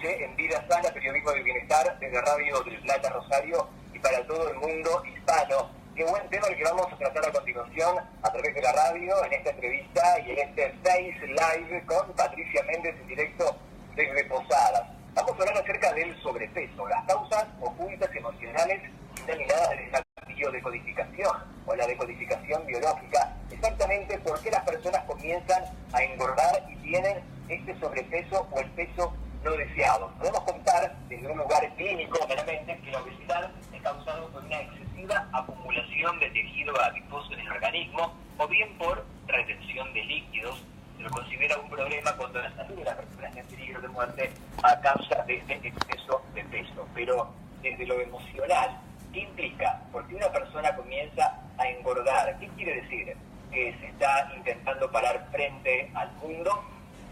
noche en Vida Sana, Periodismo del Bienestar, desde Radio del Plata, Rosario, y para todo el mundo hispano. Qué buen tema el que vamos a tratar a continuación a través de la radio, en esta entrevista y en este Face Live con Patricia Méndez en directo desde Posadas. Vamos a hablar acerca del sobrepeso, las causas ocultas emocionales determinadas del biodecodificación o la decodificación biológica. Exactamente por qué las personas comienzan a engordar y tienen este sobrepeso o el peso no deseado. Podemos contar desde un lugar clínico meramente que la obesidad es causada por una excesiva acumulación de tejido adiposo en el organismo o bien por retención de líquidos. Se lo considera un problema cuando la salud de la persona está en peligro de muerte a causa de este exceso de peso. Pero desde lo emocional, ¿qué implica? Porque una persona comienza a engordar. ¿Qué quiere decir? Que se está intentando parar frente al mundo,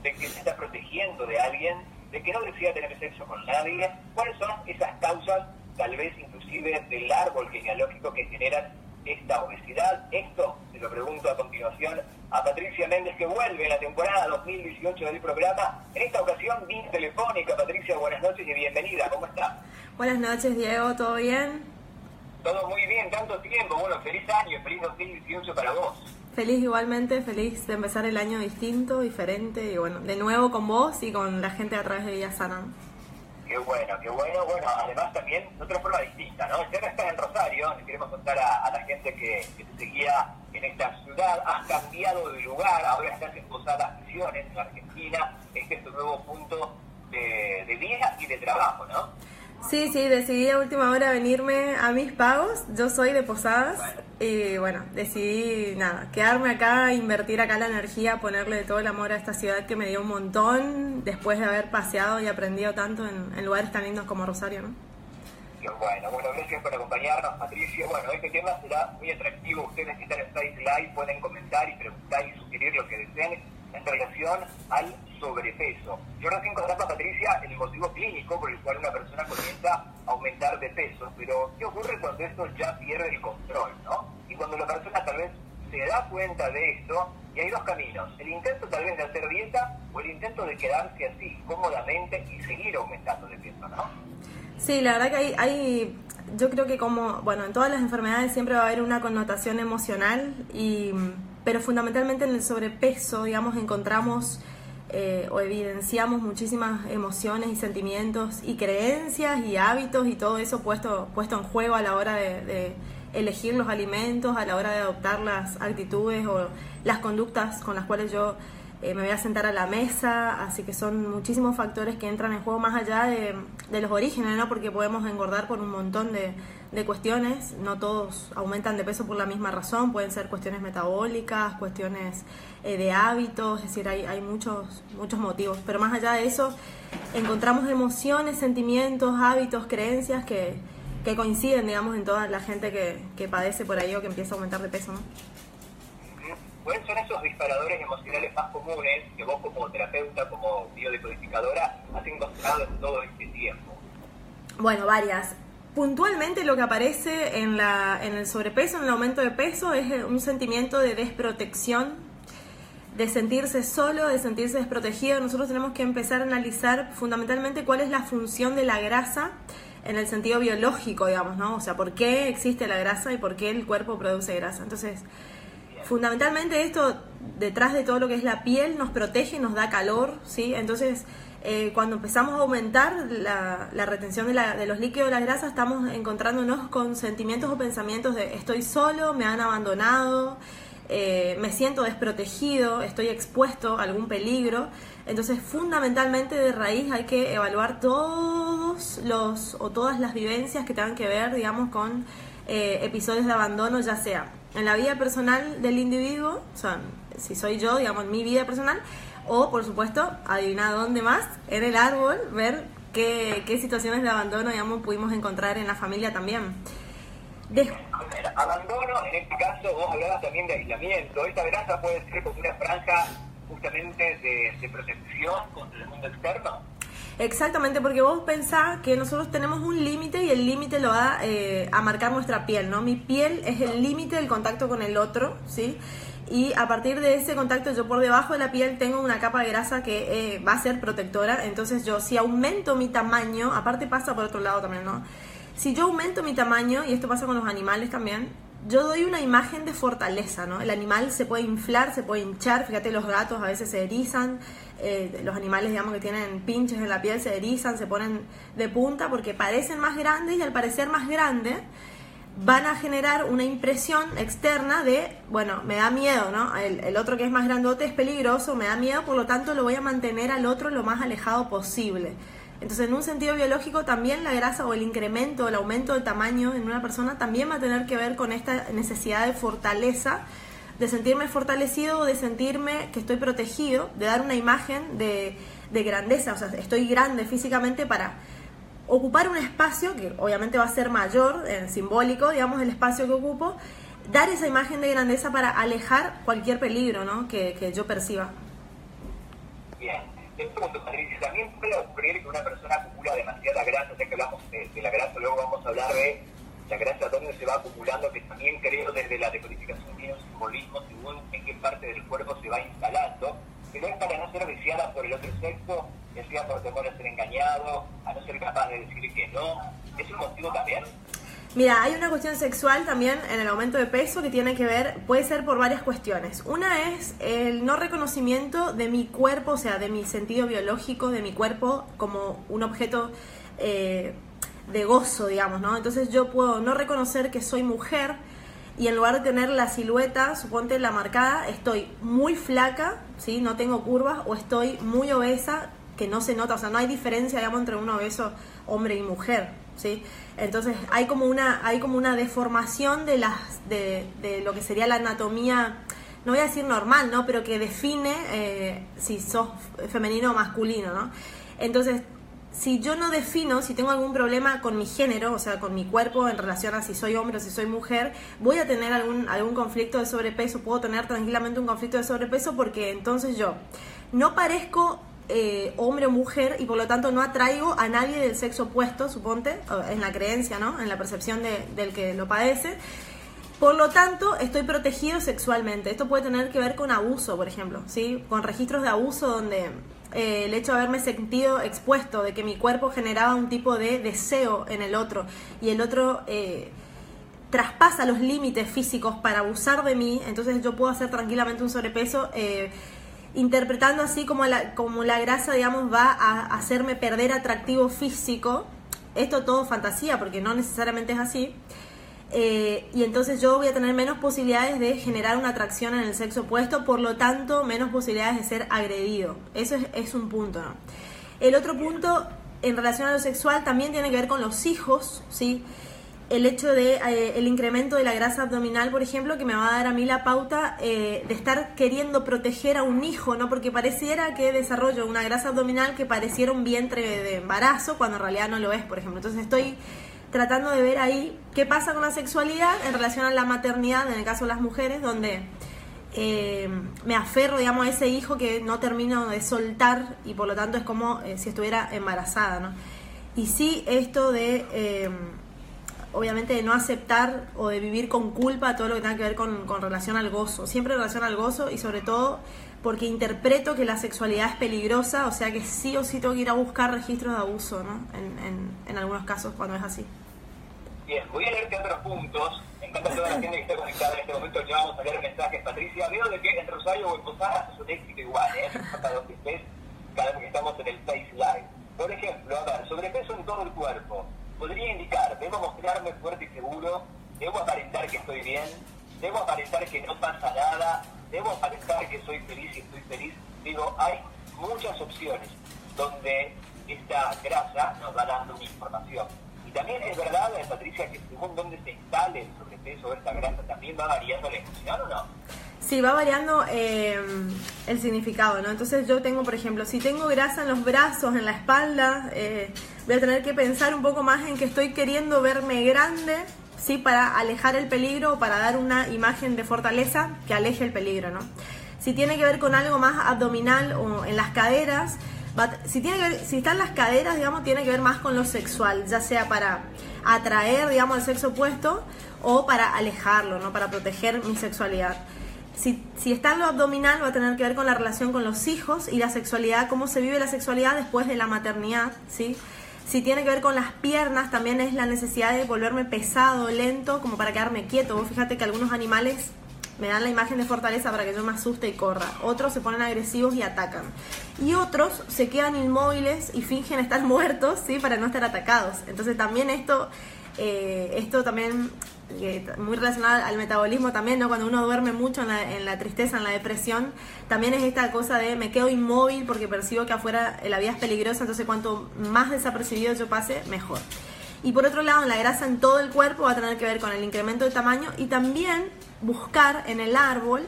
de que se está protegiendo de alguien, de que no desea tener sexo con nadie. ¿Cuáles son esas causas, tal vez inclusive del árbol genealógico, que generan esta obesidad? Esto se lo pregunto a continuación a Patricia Méndez, que vuelve en la temporada 2018 del programa, en esta ocasión vía telefónica. Patricia, buenas noches y bienvenida, ¿cómo está? Buenas noches, Diego, ¿todo bien? Todo muy bien, tanto tiempo. Bueno, feliz año, feliz 2018 para vos. Feliz igualmente, feliz de empezar el año distinto, diferente y bueno, de nuevo con vos y con la gente a través de Vida Sana. Qué bueno, qué bueno. Bueno, además también de otra forma distinta, ¿no? Si ahora estás en Rosario, le queremos contar a la gente que te seguía en esta ciudad, has cambiado de lugar, ahora estás en Posadas Misiones, en Argentina. Este es tu nuevo punto de vida y de trabajo, ¿no? Sí, decidí a última hora venirme a mis pagos. Yo soy de Posadas y bueno, decidí quedarme acá, invertir acá la energía, ponerle todo el amor a esta ciudad que me dio un montón después de haber paseado y aprendido tanto en lugares tan lindos como Rosario, ¿no? Qué bueno, gracias por acompañarnos, Patricia. Bueno, este tema será muy atractivo. Ustedes que están en Face Live pueden comentar y preguntar y sugerir lo que deseen en relación al sobrepeso. Yo recién contaba, Patricia, el motivo clínico por el cual una persona comienza a aumentar de peso, pero ¿qué ocurre cuando esto ya pierde el control, no? Y cuando la persona tal vez se da cuenta de esto, y hay dos caminos: el intento tal vez de hacer dieta o el intento de quedarse así cómodamente y seguir aumentando de peso, ¿no? Sí, la verdad que yo creo que en todas las enfermedades siempre va a haber una connotación emocional, pero fundamentalmente en el sobrepeso, digamos, encontramos o evidenciamos muchísimas emociones y sentimientos y creencias y hábitos y todo eso puesto en juego a la hora de elegir los alimentos, a la hora de adoptar las actitudes o las conductas con las cuales yo me voy a sentar a la mesa. Así que son muchísimos factores que entran en juego más allá de los orígenes, ¿no? Porque podemos engordar por un montón de cuestiones. No todos aumentan de peso por la misma razón. Pueden ser cuestiones metabólicas, cuestiones de hábitos, es decir, hay muchos motivos. Pero más allá de eso, encontramos emociones, sentimientos, hábitos, creencias que coinciden, digamos, en toda la gente que padece por ahí o que empieza a aumentar de peso, ¿no? ¿Cuáles son esos disparadores emocionales más comunes que vos como terapeuta, como biodecodificadora, has encontrado en todo este tiempo? Bueno, varias. Puntualmente lo que aparece en el sobrepeso, en el aumento de peso, es un sentimiento de desprotección, de sentirse solo, de sentirse desprotegido. Nosotros tenemos que empezar a analizar fundamentalmente cuál es la función de la grasa en el sentido biológico, digamos, ¿no? O sea, por qué existe la grasa y por qué el cuerpo produce grasa. Entonces, fundamentalmente esto, detrás de todo lo que es la piel, nos protege, nos da calor, ¿sí? Entonces, cuando empezamos a aumentar la retención de los líquidos de la grasa, estamos encontrándonos con sentimientos o pensamientos de estoy solo, me han abandonado, me siento desprotegido, estoy expuesto a algún peligro. Entonces, fundamentalmente de raíz hay que evaluar todas las vivencias que tengan que ver, digamos, con episodios de abandono, ya sea en la vida personal del individuo, o sea, si soy yo, digamos, en mi vida personal, o por supuesto, adivina dónde más, en el árbol, ver qué situaciones de abandono, digamos, pudimos encontrar en la familia también. Abandono, en este caso vos hablabas también de aislamiento. Esta grasa puede ser como una franja justamente de protección contra el mundo externo. Exactamente, porque vos pensás que nosotros tenemos un límite y el límite lo va a marcar nuestra piel, ¿no? Mi piel es el límite del contacto con el otro, ¿sí? y a partir de ese contacto yo por debajo de la piel tengo una capa de grasa que va a ser protectora. Entonces yo, si aumento mi tamaño, aparte pasa por otro lado también, ¿no? Si yo aumento mi tamaño, y esto pasa con los animales también, yo doy una imagen de fortaleza, ¿no? El animal se puede inflar, se puede hinchar, fíjate, los gatos a veces se erizan, los animales, digamos, que tienen pinches en la piel se erizan, se ponen de punta porque parecen más grandes, y al parecer más grandes van a generar una impresión externa de, bueno, me da miedo, ¿no? El otro que es más grandote es peligroso, me da miedo, por lo tanto lo voy a mantener al otro lo más alejado posible. Entonces, en un sentido biológico, también la grasa o el incremento, el aumento de tamaño en una persona también va a tener que ver con esta necesidad de fortaleza, de sentirme fortalecido, de sentirme que estoy protegido, de dar una imagen de grandeza. O sea, estoy grande físicamente para ocupar un espacio que obviamente va a ser mayor, simbólico, digamos, el espacio que ocupo, dar esa imagen de grandeza para alejar cualquier peligro, ¿no? que yo perciba. Bien. Te pregunto, Patricia, ¿también puede ocurrir que una persona acumula demasiada grasa? Ya que hablamos de la grasa, luego vamos a hablar de la grasa donde se va acumulando, que también creo desde la decodificación tiene un simbolismo según en qué parte del cuerpo se va instalando, pero es para no ser deseada por el otro sexo, ya sea por temor a ser engañado, a no ser capaz de decir que no. ¿Es un motivo también? Mira, hay una cuestión sexual también en el aumento de peso que tiene que ver, puede ser por varias cuestiones. Una es el no reconocimiento de mi cuerpo, o sea, de mi sentido biológico, de mi cuerpo como un objeto de gozo, digamos, ¿no? Entonces yo puedo no reconocer que soy mujer y en lugar de tener la silueta, suponte la marcada, estoy muy flaca, ¿sí? No tengo curvas, o estoy muy obesa, que no se nota, o sea, no hay diferencia, digamos, entre un obeso hombre y mujer, ¿sí? Entonces hay como una deformación de lo que sería la anatomía, no voy a decir normal, ¿no? Pero que define si sos femenino o masculino, ¿no? Entonces, si yo no defino, si tengo algún problema con mi género, o sea, con mi cuerpo en relación a si soy hombre o si soy mujer, voy a tener algún conflicto de sobrepeso, puedo tener tranquilamente un conflicto de sobrepeso, porque entonces yo no parezco hombre o mujer y por lo tanto no atraigo a nadie del sexo opuesto, suponte, en la creencia, ¿no? En la percepción del que lo padece. Por lo tanto, estoy protegido sexualmente. Esto puede tener que ver con abuso, por ejemplo, ¿sí? Con registros de abuso donde el hecho de haberme sentido expuesto, de que mi cuerpo generaba un tipo de deseo en el otro y el otro traspasa los límites físicos para abusar de mí, entonces yo puedo hacer tranquilamente un sobrepeso, interpretando así como la grasa, digamos, va a hacerme perder atractivo físico. Esto todo fantasía, porque no necesariamente es así. Y entonces yo voy a tener menos posibilidades de generar una atracción en el sexo opuesto, por lo tanto menos posibilidades de ser agredido. Eso es un punto, ¿no? El otro punto en relación a lo sexual también tiene que ver con los hijos, ¿sí? El hecho de el incremento de la grasa abdominal, por ejemplo, que me va a dar a mí la pauta de estar queriendo proteger a un hijo, ¿no? Porque pareciera que desarrollo una grasa abdominal que pareciera un vientre de embarazo, cuando en realidad no lo es, por ejemplo. Entonces estoy tratando de ver ahí qué pasa con la sexualidad en relación a la maternidad, en el caso de las mujeres, donde me aferro, digamos, a ese hijo que no termino de soltar y por lo tanto es como si estuviera embarazada, ¿no? Y sí, esto de obviamente de no aceptar o de vivir con culpa todo lo que tenga que ver con relación al gozo, siempre en relación al gozo, y sobre todo porque interpreto que la sexualidad es peligrosa, o sea que sí o sí tengo que ir a buscar registros de abuso, ¿no? En algunos casos cuando es así. Bien, voy a leerte otros puntos. Me encanta toda la gente que está conectada en este momento. Ya vamos a leer mensajes, Patricia. Veo de que en Rosario o en Posadas es un éxito igual, ¿eh? No importa dónde estés, cada vez que estamos en el Face Live. Por ejemplo, a ver, sobrepeso en todo el cuerpo. Podría indicar, debo mostrarme fuerte y seguro, debo aparentar que estoy bien, debo aparentar que no pasa nada, debo aparentar que soy feliz y estoy feliz. Digo, hay muchas opciones donde esta grasa nos va dando una información. Y también es verdad, Patricia, que según dónde se instale el sobrepeso o esta grasa, también va variando la emoción, ¿o no? Sí, va variando el significado, ¿no? Entonces yo tengo, por ejemplo, si tengo grasa en los brazos, en la espalda, voy a tener que pensar un poco más en que estoy queriendo verme grande, ¿sí? Para alejar el peligro o para dar una imagen de fortaleza que aleje el peligro, ¿no? Si tiene que ver con algo más abdominal o en las caderas, si están las caderas, digamos, tiene que ver más con lo sexual, ya sea para atraer, digamos, al sexo opuesto o para alejarlo, ¿no? Para proteger mi sexualidad. si está en lo abdominal va a tener que ver con la relación con los hijos y la sexualidad, cómo se vive la sexualidad después de la maternidad, ¿sí? Si tiene que ver con las piernas, también es la necesidad de volverme pesado, lento, como para quedarme quieto. Vos fíjate que algunos animales me dan la imagen de fortaleza para que yo me asuste y corra. Otros se ponen agresivos y atacan. Y otros se quedan inmóviles y fingen estar muertos, ¿sí? Para no estar atacados. Entonces también esto también muy relacionado al metabolismo también, ¿no? Cuando uno duerme mucho en la tristeza, en la depresión, también es esta cosa de me quedo inmóvil porque percibo que afuera la vida es peligrosa, entonces cuanto más desapercibido yo pase, mejor. Y por otro lado, la grasa en todo el cuerpo va a tener que ver con el incremento de tamaño y también buscar en el árbol,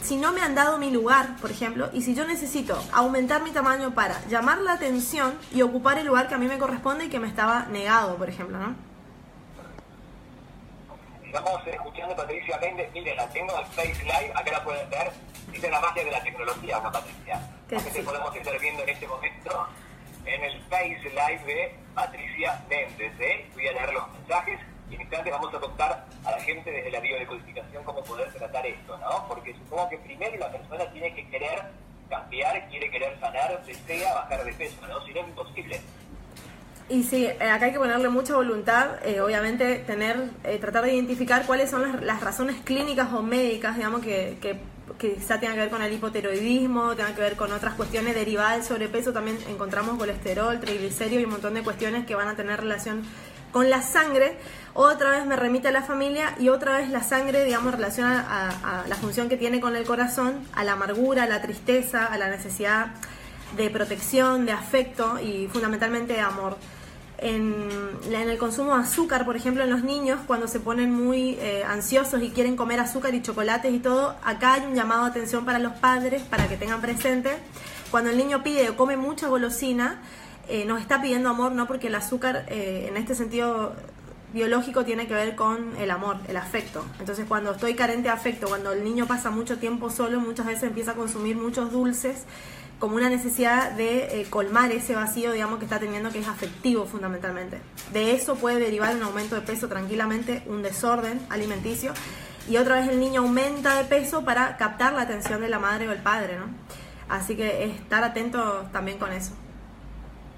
si no me han dado mi lugar, por ejemplo, y si yo necesito aumentar mi tamaño para llamar la atención y ocupar el lugar que a mí me corresponde y que me estaba negado, por ejemplo, ¿no? Estamos escuchando a Patricia Méndez. Miren, la tengo en Face Live, acá la pueden ver. Dice la magia de la tecnología, ¿no, Patricia? Que te podemos estar viendo en este momento en el Face Live de Patricia Méndez. Voy a leer los mensajes y en instantes vamos a contar a la gente desde la biodecodificación cómo poder tratar esto, ¿no? Porque supongo que primero la persona tiene que querer cambiar, quiere querer sanar, desea bajar de peso, ¿no? Si no es imposible. Y sí, acá hay que ponerle mucha voluntad, obviamente tratar de identificar cuáles son las razones clínicas o médicas, digamos, que quizá tengan que ver con el hipotiroidismo, tengan que ver con otras cuestiones derivadas del sobrepeso. También encontramos colesterol, triglicéridos y un montón de cuestiones que van a tener relación con la sangre. Otra vez me remite a la familia y otra vez la sangre, digamos, relaciona a la función que tiene con el corazón, a la amargura, a la tristeza, a la necesidad de protección, de afecto y fundamentalmente de amor. En el consumo de azúcar, por ejemplo, en los niños, cuando se ponen muy ansiosos y quieren comer azúcar y chocolates y todo, acá hay un llamado de atención para los padres, para que tengan presente, cuando el niño pide o come mucha golosina, nos está pidiendo amor, no, porque el azúcar, en este sentido biológico, tiene que ver con el amor, el afecto. Entonces, cuando estoy carente de afecto, cuando el niño pasa mucho tiempo solo, muchas veces empieza a consumir muchos dulces, como una necesidad de colmar ese vacío, digamos, que está teniendo, que es afectivo fundamentalmente. De eso puede derivar un aumento de peso tranquilamente, un desorden alimenticio, y otra vez el niño aumenta de peso para captar la atención de la madre o el padre, ¿no? Así que estar atento también con eso.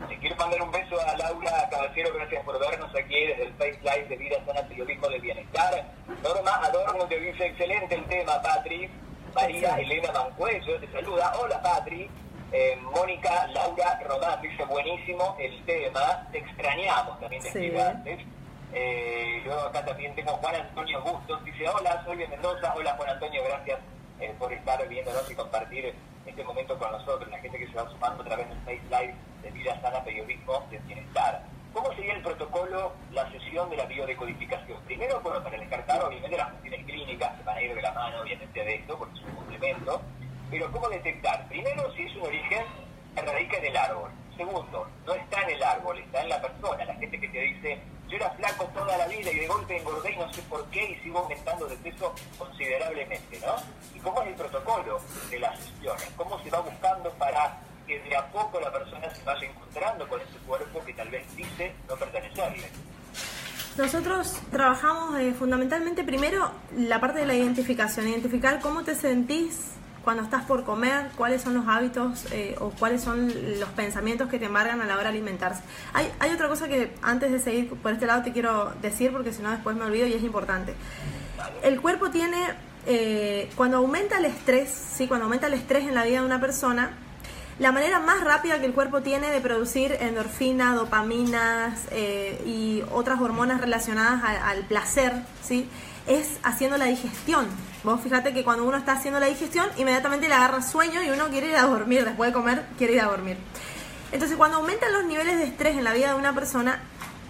Le quiero mandar un beso a Laura Caballero, gracias por vernos aquí desde el Face Live de Vida Sana, Periodismo del Bienestar. Norma Adorno te dice, excelente el tema, Patri. María Elena Mancuello te saluda, hola Patri. Mónica Laura Román dice, buenísimo el tema, te extrañamos, también te escribe antes. Luego acá también tengo Juan Antonio Bustos, dice, hola, soy de Mendoza, hola Juan Antonio, gracias por estar viéndonos y compartir este momento con nosotros, la gente que se va sumando a través del Face Live de Vida Sana, Periodismo del Bienestar. ¿Cómo sería el protocolo, la sesión de la biodecodificación? Primero, bueno, para descartar obviamente las funciones clínicas, se van a ir de la mano obviamente de esto, porque es un complemento. Pero ¿cómo detectar? Primero, si es un origen que radica en el árbol. Segundo, no está en el árbol, está en la persona. La gente que te dice, yo era flaco toda la vida y de golpe engordé y no sé por qué y sigo aumentando de peso considerablemente, ¿no? ¿Y cómo es el protocolo de las sesiones? ¿Cómo se va buscando para que de a poco la persona se vaya encontrando con ese cuerpo que tal vez dice no pertenecerle? Nosotros trabajamos fundamentalmente primero la parte de la identificar cómo te sentís cuando estás por comer, cuáles son los hábitos o cuáles son los pensamientos que te embargan a la hora de alimentarse. Hay otra cosa que antes de seguir por este lado te quiero decir, porque si no después me olvido y es importante. El cuerpo tiene, cuando aumenta el estrés, ¿sí? Cuando aumenta el estrés en la vida de una persona, la manera más rápida que el cuerpo tiene de producir endorfina, dopaminas y otras hormonas relacionadas al placer, ¿sí? Es haciendo la digestión. Vos fíjate que cuando uno está haciendo la digestión, inmediatamente le agarra sueño y uno quiere ir a dormir, después de comer quiere ir a dormir. Entonces, cuando aumentan los niveles de estrés en la vida de una persona,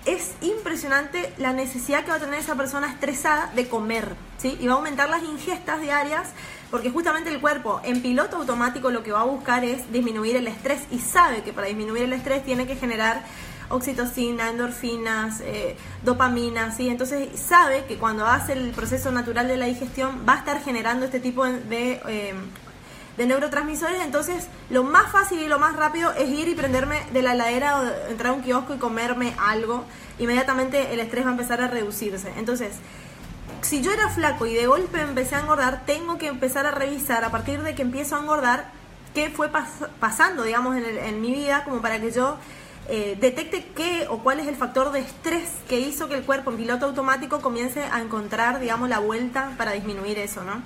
es impresionante la necesidad que va a tener esa persona estresada de comer, ¿sí? Y va a aumentar las ingestas diarias, porque justamente el cuerpo en piloto automático lo que va a buscar es disminuir el estrés, y sabe que para disminuir el estrés tiene que generar oxitocina, endorfinas, dopamina, ¿sí? Entonces sabe que cuando hace el proceso natural de la digestión va a estar generando este tipo de neurotransmisores. Entonces lo más fácil y lo más rápido es ir y prenderme de la heladera o entrar a un kiosco y comerme algo. Inmediatamente el estrés va a empezar a reducirse. Entonces, si yo era flaco y de golpe empecé a engordar, tengo que empezar a revisar a partir de que empiezo a engordar qué fue pasando, digamos, en mi vida, como para que yo detecte qué o cuál es el factor de estrés que hizo que el cuerpo en piloto automático comience a encontrar, digamos, la vuelta para disminuir eso, ¿no?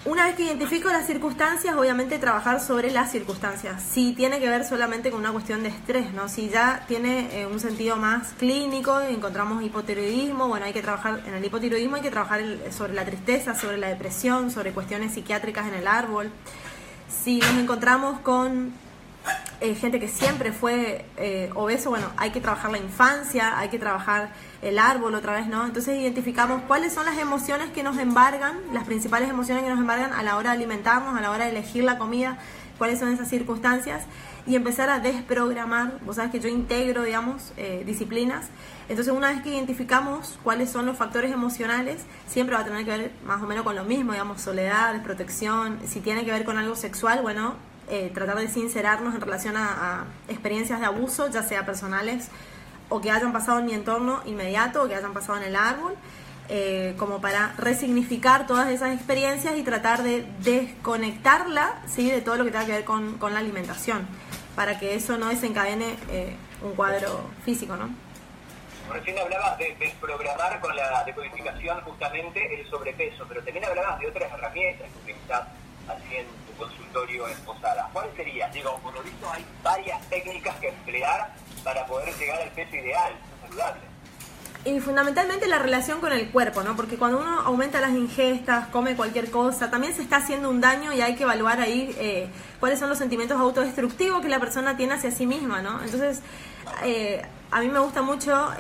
Una vez que identifico las circunstancias, obviamente trabajar sobre las circunstancias. Si tiene que ver solamente con una cuestión de estrés, ¿no? Si ya tiene un sentido más clínico, encontramos hipotiroidismo, bueno, hay que trabajar en el hipotiroidismo, hay que trabajar sobre la tristeza, sobre la depresión, sobre cuestiones psiquiátricas en el árbol. Si nos encontramos con gente que siempre fue obeso, bueno, hay que trabajar la infancia, hay que trabajar el árbol otra vez, ¿no? Entonces identificamos cuáles son las emociones que nos embargan, las principales emociones que nos embargan a la hora de alimentarnos, a la hora de elegir la comida, cuáles son esas circunstancias, y empezar a desprogramar. Vos sabés que yo integro, digamos, disciplinas. Entonces, una vez que identificamos cuáles son los factores emocionales, siempre va a tener que ver más o menos con lo mismo, digamos, soledad, desprotección. Si tiene que ver con algo sexual, bueno, tratar de sincerarnos en relación a experiencias de abuso, ya sea personales o que hayan pasado en mi entorno inmediato o que hayan pasado en el árbol, como para resignificar todas esas experiencias y tratar de desconectarla, ¿sí?, de todo lo que tenga que ver con la alimentación, para que eso no desencadene un cuadro físico, ¿no? Recién hablabas de desprogramar con la decodificación justamente el sobrepeso, pero también hablabas de otras herramientas que utilizás así en tu consultorio en Posadas. ¿Cuáles serían? Digo, por lo visto hay varias técnicas que emplear para poder llegar al peso ideal, saludable. Y fundamentalmente la relación con el cuerpo, ¿no? Porque cuando uno aumenta las ingestas, come cualquier cosa, también se está haciendo un daño y hay que evaluar ahí cuáles son los sentimientos autodestructivos que la persona tiene hacia sí misma, ¿no? Entonces, a mí me gusta mucho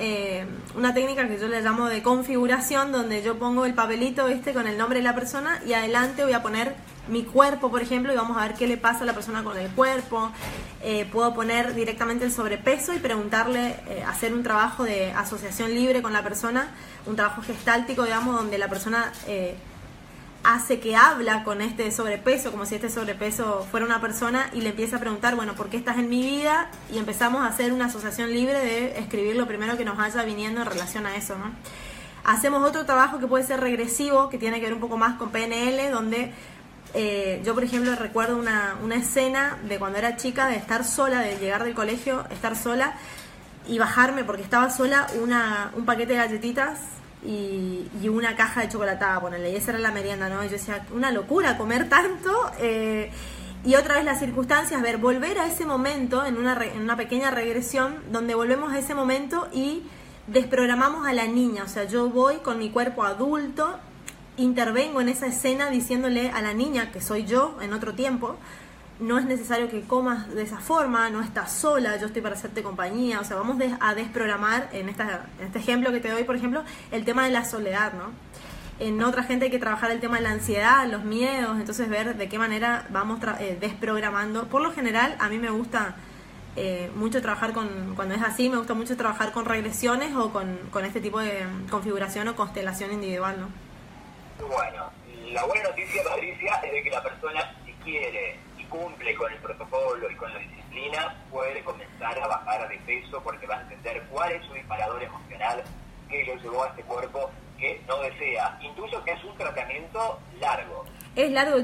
una técnica que yo le llamo de configuración, donde yo pongo el papelito con el nombre de la persona y adelante voy a poner mi cuerpo, por ejemplo, y vamos a ver qué le pasa a la persona con el cuerpo. Puedo poner directamente el sobrepeso y preguntarle, hacer un trabajo de asociación libre con la persona, un trabajo gestáltico, digamos, donde la persona hace que habla con este sobrepeso, como si este sobrepeso fuera una persona, y le empieza a preguntar, bueno, ¿por qué estás en mi vida? Y empezamos a hacer una asociación libre de escribir lo primero que nos vaya viniendo en relación a eso, ¿no? Hacemos otro trabajo que puede ser regresivo, que tiene que ver un poco más con PNL, donde yo, por ejemplo, recuerdo una escena de cuando era chica, de estar sola, de llegar del colegio, estar sola y bajarme porque estaba sola, un paquete de galletitas y una caja de chocolatada, ponele, y esa era la merienda, ¿no? Y yo decía, una locura comer tanto. Y otra vez las circunstancias, volver a ese momento en una pequeña regresión, donde volvemos a ese momento y desprogramamos a la niña. O sea, yo voy con mi cuerpo adulto, intervengo en esa escena diciéndole a la niña, que soy yo en otro tiempo, no es necesario que comas de esa forma, no estás sola, yo estoy para hacerte compañía. O sea, vamos a desprogramar en este ejemplo que te doy, por ejemplo, el tema de la soledad, ¿no? En otra gente hay que trabajar el tema de la ansiedad, los miedos, entonces ver de qué manera vamos desprogramando. Por lo general, a mí me gusta mucho trabajar cuando es así, me gusta mucho trabajar con regresiones o con este tipo de configuración o constelación individual, ¿no? Bueno, la buena noticia, Patricia, es de que la persona, si quiere y cumple con el protocolo y con la disciplina, puede comenzar a bajar de peso, porque va a entender cuál es su disparador emocional que lo llevó a este cuerpo que no desea. Intuyo que es un tratamiento largo. Es largo.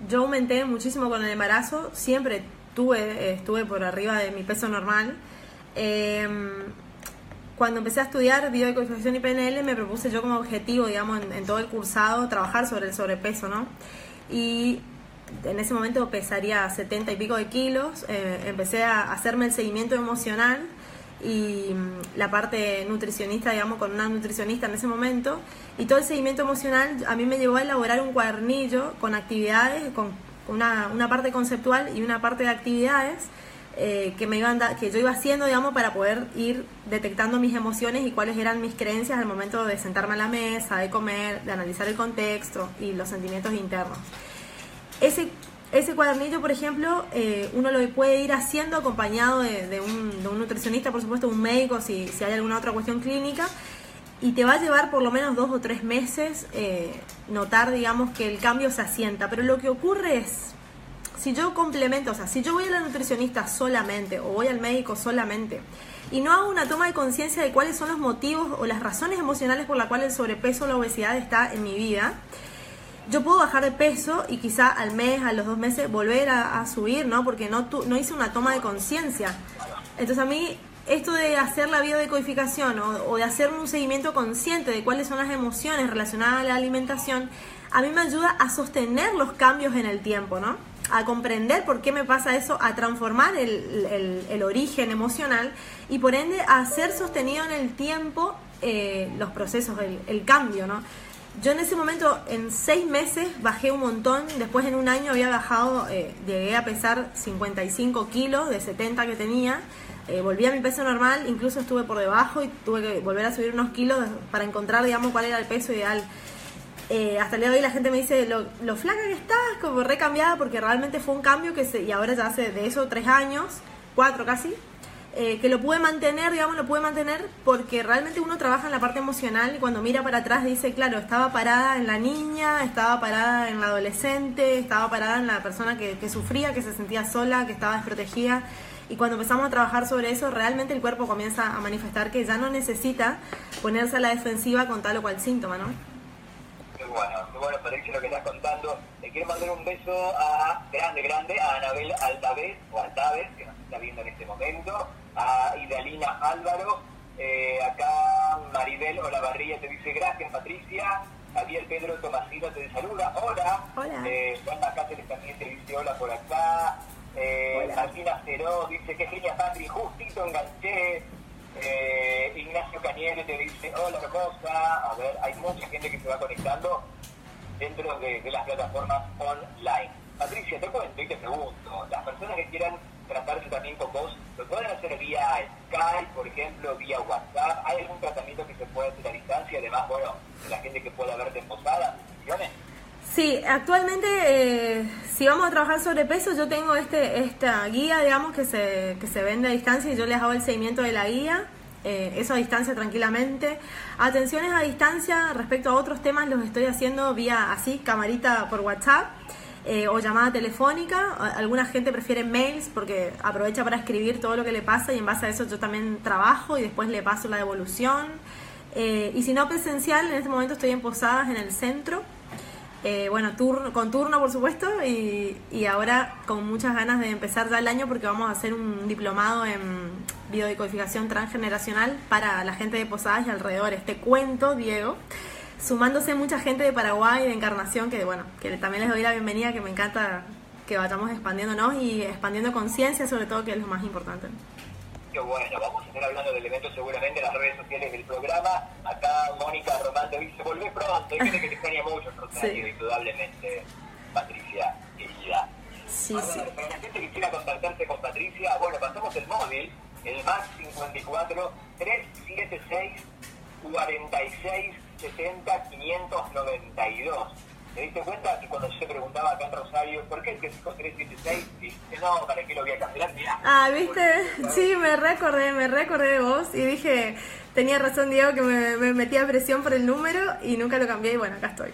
Yo aumenté muchísimo con el embarazo, siempre estuve por arriba de mi peso normal. Cuando empecé a estudiar biodecodificación y PNL, me propuse yo como objetivo, digamos, en todo el cursado, trabajar sobre el sobrepeso, ¿no? Y en ese momento pesaría 70 y pico de kilos. Empecé a hacerme el seguimiento emocional y la parte nutricionista, digamos, con una nutricionista en ese momento. Y todo el seguimiento emocional a mí me llevó a elaborar un cuadernillo con actividades, con una parte conceptual y una parte de actividades que yo iba haciendo, digamos, para poder ir detectando mis emociones y cuáles eran mis creencias al momento de sentarme a la mesa, de comer, de analizar el contexto y los sentimientos internos. Ese cuadernillo, por ejemplo, uno lo puede ir haciendo acompañado de un nutricionista, por supuesto, un médico, si hay alguna otra cuestión clínica, y te va a llevar por lo menos 2 o 3 meses notar, digamos, que el cambio se asienta. Pero lo que ocurre es, si yo complemento, o sea, si yo voy a la nutricionista solamente o voy al médico solamente y no hago una toma de conciencia de cuáles son los motivos o las razones emocionales por las cuales el sobrepeso o la obesidad está en mi vida, yo puedo bajar de peso y quizá al mes, a los 2 meses volver a subir, ¿no? Porque no hice una toma de conciencia. Entonces a mí esto de hacer la biodecodificación o de hacer un seguimiento consciente de cuáles son las emociones relacionadas a la alimentación, a mí me ayuda a sostener los cambios en el tiempo, ¿no? A comprender por qué me pasa eso, a transformar el origen emocional y por ende a hacer sostenido en el tiempo los procesos, el cambio, ¿no? Yo en ese momento, en 6 meses, bajé un montón. Después en un año había bajado, llegué a pesar 55 kilos de 70 que tenía. Volví a mi peso normal, incluso estuve por debajo y tuve que volver a subir unos kilos para encontrar, digamos, cuál era el peso ideal. Hasta el día de hoy la gente me dice, lo flaca que estás, como recambiada, porque realmente fue un cambio y ahora ya hace de eso 3 años, 4 casi, que lo pude mantener, digamos, porque realmente uno trabaja en la parte emocional y cuando mira para atrás dice, claro, estaba parada en la niña, estaba parada en la adolescente, estaba parada en la persona que sufría, que se sentía sola, que estaba desprotegida. Y cuando empezamos a trabajar sobre eso, realmente el cuerpo comienza a manifestar que ya no necesita ponerse a la defensiva con tal o cual síntoma, ¿no? Qué bueno, Patricia, lo que estás contando. Le quiero mandar un beso a grande, a Anabel Altavez, que nos está viendo en este momento, a Idalina Álvaro, acá Maribel Olavarría te dice gracias, Patricia. Javier Pedro Tomasino te saluda, hola. Juan Cáceres también te dice hola por acá. Martina Ceró dice que genia, Patri, justito enganché. Ignacio Cañere te dice hola hermosa. A ver, hay mucha gente que se va conectando dentro de las plataformas online. Patricia, te cuento y te pregunto, las personas que quieran tratarse también con vos, ¿lo pueden hacer vía Skype, por ejemplo, vía WhatsApp? ¿Hay algún tratamiento que se pueda hacer a distancia? Además, bueno, de la gente que pueda verte en Posadas, ¿funciones? Sí, actualmente si vamos a trabajar sobre peso, yo tengo esta guía, digamos, que se vende a distancia y yo les hago el seguimiento de la guía, eso a distancia tranquilamente. Atenciones a distancia respecto a otros temas los estoy haciendo vía así, camarita por WhatsApp o llamada telefónica. Alguna gente prefiere mails porque aprovecha para escribir todo lo que le pasa y en base a eso yo también trabajo y después le paso la devolución. Y si no presencial, en este momento estoy en Posadas en el centro. Bueno, con turno por supuesto y ahora con muchas ganas de empezar ya el año porque vamos a hacer un diplomado en biodecodificación transgeneracional para la gente de Posadas y alrededores. Te cuento, Diego, sumándose mucha gente de Paraguay, de Encarnación, que bueno, que también les doy la bienvenida, que me encanta que vayamos expandiéndonos y expandiendo conciencia sobre todo, que es lo más importante. Qué bueno, vamos a estar hablando del evento seguramente en las redes sociales del programa. Acá Mónica Román te dice, volvé pronto, hay gente que te extraña mucho, Rosario, indudablemente, Patricia, querida. Sí. Para la gente que quiera contactarse con Patricia, bueno, pasamos el móvil, el más 54 376 46 70 592. ¿Te diste cuenta que cuando yo te preguntaba acá en Rosario, ¿por qué el que dijo 376? Y dice, no, ¿para qué lo voy a cambiar? Mirá. Ah, ¿viste? Sí, me recordé de vos y dije, tenía razón Diego que me metía presión por el número y nunca lo cambié y bueno, acá estoy.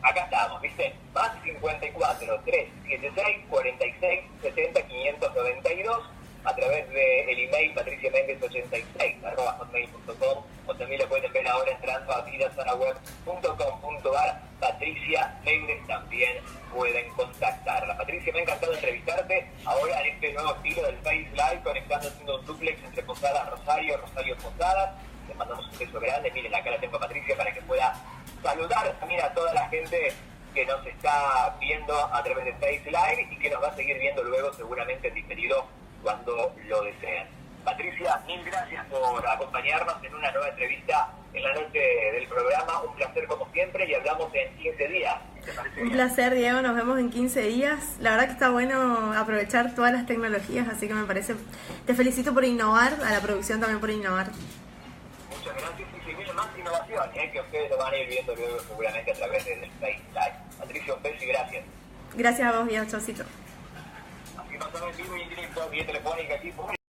Acá estamos, ¿viste? Más 54 376 46 70 592 a través del email patriciamendes86@hotmail.com o también lo pueden ver ahora entrando a vidazonaweb.com.ar. Patricia Méndez también pueden contactarla. Patricia, me ha encantado entrevistarte ahora en este nuevo estilo del Face Live, conectando haciendo un duplex entre Posadas Rosario Posadas. Les mandamos un beso grande. Miren, acá la tengo a Patricia para que pueda saludar también a toda la gente que nos está viendo a través de Face Live y que nos va a seguir viendo luego seguramente en diferido cuando lo deseen. Patricia, mil gracias por acompañarnos en una nueva entrevista en la noche del programa. Un placer como siempre y hablamos en 15 días. Un placer, Diego, nos vemos en 15 días. La verdad que está bueno aprovechar todas las tecnologías, así que me parece... Te felicito por innovar, a la producción también por innovar. Muchas gracias y se viene más innovación, que ustedes lo van a ir viendo luego seguramente a través del Face Live. Patricia, un beso y gracias. Gracias a vos, Diego, chaucito. Así pasamos en vivo y en directo, vía telefónica aquí.